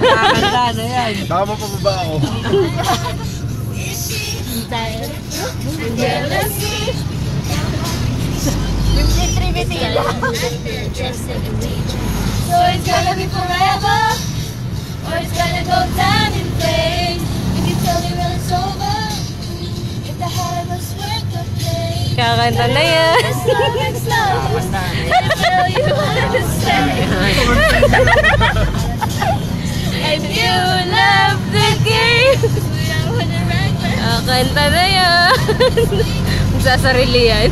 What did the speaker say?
Nakakanda na yan. Baka mapababa ako. So it's gonna be forever, or it's gonna go down in flames. If you tell me when it's over, if the heart was worth the pain. Kakanta na yan. It's love, it's love. And will you understand? And you love the game. We are on the right track. Kakanta na yan. Magsasarili yan.